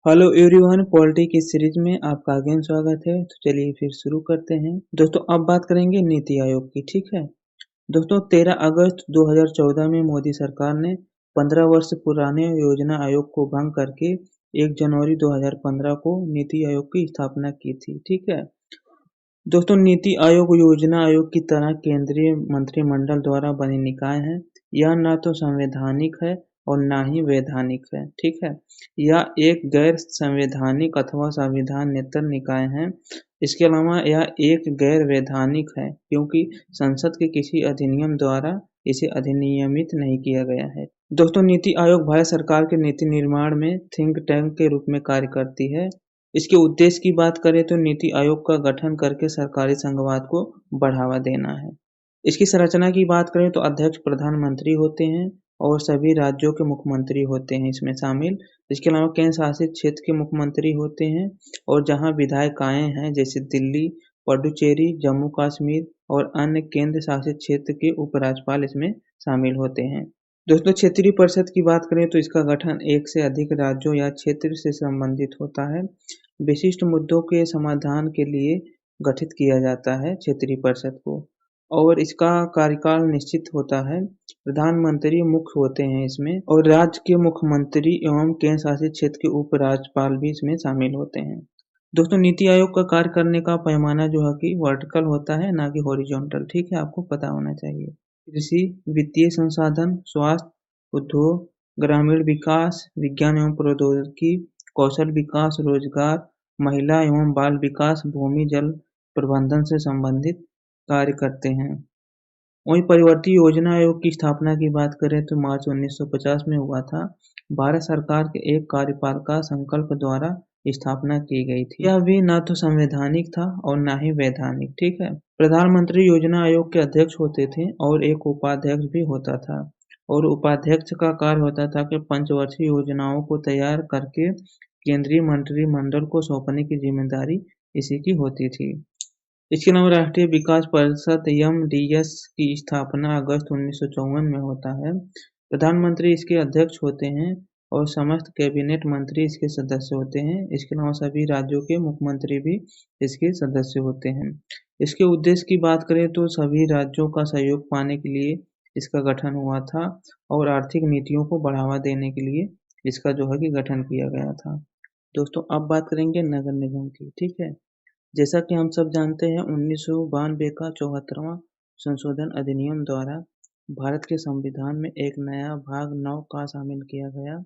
Hello everyone, polity की series में आपका अगेन स्वागत है। तो चलिए फिर शुरू करते हैं। दोस्तों अब बात करेंगे नीति आयोग की, ठीक है। दोस्तों 13 अगस्त 2014 में मोदी सरकार ने 15 वर्ष पुराने योजना आयोग को भंग करके 1 जनवरी 2015 को नीति आयोग की स्थापना की थी, ठीक है। दोस्तों नीति आयोग योजना आयोग की तरह केंद्रीय मंत्रिमंडल द्वारा बने निकाय है। यह न तो संवैधानिक है और न ही वैधानिक है, ठीक है। यह एक गैर संवैधानिक अथवा संविधानेतर निकाय है। इसके अलावा यह एक गैर वैधानिक है क्योंकि संसद के किसी अधिनियम द्वारा इसे अधिनियमित नहीं किया गया है। दोस्तों नीति आयोग भारत सरकार के नीति निर्माण में थिंक टैंक के रूप में कार्य करती है। इसके उद्देश्य की बात करें तो नीति आयोग का गठन करके सरकारी संघवाद को बढ़ावा देना है। इसकी संरचना की बात करें तो अध्यक्ष प्रधानमंत्री होते हैं और सभी राज्यों के मुख्यमंत्री होते हैं इसमें शामिल। इसके अलावा केंद्र शासित क्षेत्र के मुख्यमंत्री होते हैं और जहां विधायिकाएं हैं जैसे दिल्ली, पुडुचेरी, जम्मू कश्मीर और अन्य केंद्र शासित क्षेत्र के उपराज्यपाल इसमें शामिल होते हैं। दोस्तों क्षेत्रीय परिषद की बात करें तो इसका गठन एक से अधिक राज्यों या क्षेत्र से संबंधित होता है। विशिष्ट मुद्दों के समाधान के लिए गठित किया जाता है क्षेत्रीय परिषद को और इसका कार्यकाल निश्चित होता है। प्रधानमंत्री मुख्य होते हैं इसमें और राज्य के मुख्यमंत्री एवं केंद्र शासित क्षेत्र के उपराज्यपाल भी इसमें शामिल होते हैं। दोस्तों नीति आयोग का कार्य करने का पैमाना जो है कि वर्टिकल होता है ना कि हॉरिजॉन्टल, ठीक है, आपको पता होना चाहिए। कृषि, वित्तीय संसाधन, स्वास्थ्य, उद्योग, ग्रामीण विकास, विज्ञान एवं प्रौद्योगिकी, कौशल विकास, रोजगार, महिला एवं बाल विकास, भूमि जल प्रबंधन से संबंधित कार्य करते हैं। वहीं परिवर्ती योजना आयोग की स्थापना की बात करें तो मार्च 1950 में हुआ था। भारत सरकार के एक कार्यपालिका संकल्प द्वारा स्थापना की गई थी। यह भी न तो संवैधानिक था और न ही वैधानिक, ठीक है। प्रधानमंत्री योजना आयोग के अध्यक्ष होते थे और एक उपाध्यक्ष भी होता था और उपाध्यक्ष का कार्य होता था कि पंचवर्षीय योजनाओं को तैयार करके केंद्रीय मंत्रिमंडल को सौंपने की जिम्मेदारी इसी की होती थी। इसके अलावा राष्ट्रीय विकास परिषद (एमडीएस) की स्थापना अगस्त 1954 में होता है। प्रधानमंत्री इसके अध्यक्ष होते हैं और समस्त कैबिनेट मंत्री इसके सदस्य होते हैं। इसके अलावा सभी राज्यों के मुख्यमंत्री भी इसके सदस्य होते हैं। इसके उद्देश्य की बात करें तो सभी राज्यों का सहयोग पाने के लिए इसका गठन हुआ था और आर्थिक नीतियों को बढ़ावा देने के लिए इसका जो है कि गठन किया गया था। दोस्तों अब बात करेंगे नगर निगम की, ठीक है। जैसा कि हम सब जानते हैं 1992 का 74वां संशोधन अधिनियम द्वारा भारत के संविधान में एक नया भाग 9 का शामिल किया गया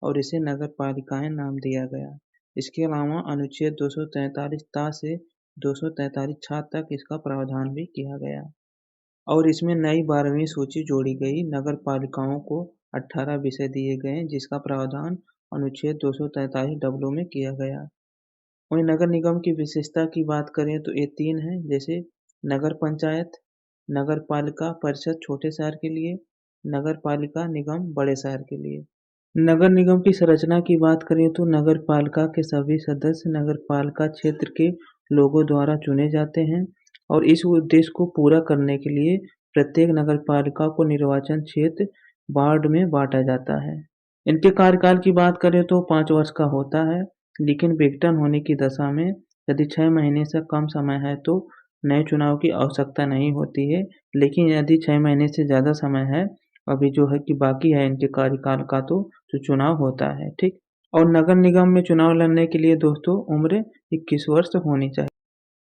और इसे नगर पालिकाएं नाम दिया गया। इसके अलावा अनुच्छेद 243 ता से 243 छा तक इसका प्रावधान भी किया गया और इसमें नई 12वीं सूची जोड़ी गई। नगर पालिकाओं को 18 विषय दिए गए जिसका प्रावधान अनुच्छेद 243 डब्लू में किया गया। वहीं नगर निगम की विशेषता की बात करें तो ये 3 हैं, जैसे नगर पंचायत, नगर पालिका परिषद छोटे शहर के लिए, नगर पालिका निगम बड़े शहर के लिए। नगर निगम की संरचना की बात करें तो नगर पालिका के सभी सदस्य नगर पालिका क्षेत्र के लोगों द्वारा चुने जाते हैं और इस उद्देश्य को पूरा करने के लिए प्रत्येक नगर पालिका को निर्वाचन क्षेत्र वार्ड में बांटा जाता है। इनके कार्यकाल की बात करें तो 5 वर्ष का होता है, लेकिन विघटन होने की दशा में यदि 6 महीने से कम समय है तो नए चुनाव की आवश्यकता नहीं होती है, लेकिन यदि 6 महीने से ज़्यादा समय है अभी जो है कि बाकी है इनके कार्यकाल का तो चुनाव होता है, ठीक। और नगर निगम में चुनाव लड़ने के लिए दोस्तों उम्र 21 वर्ष होनी चाहिए।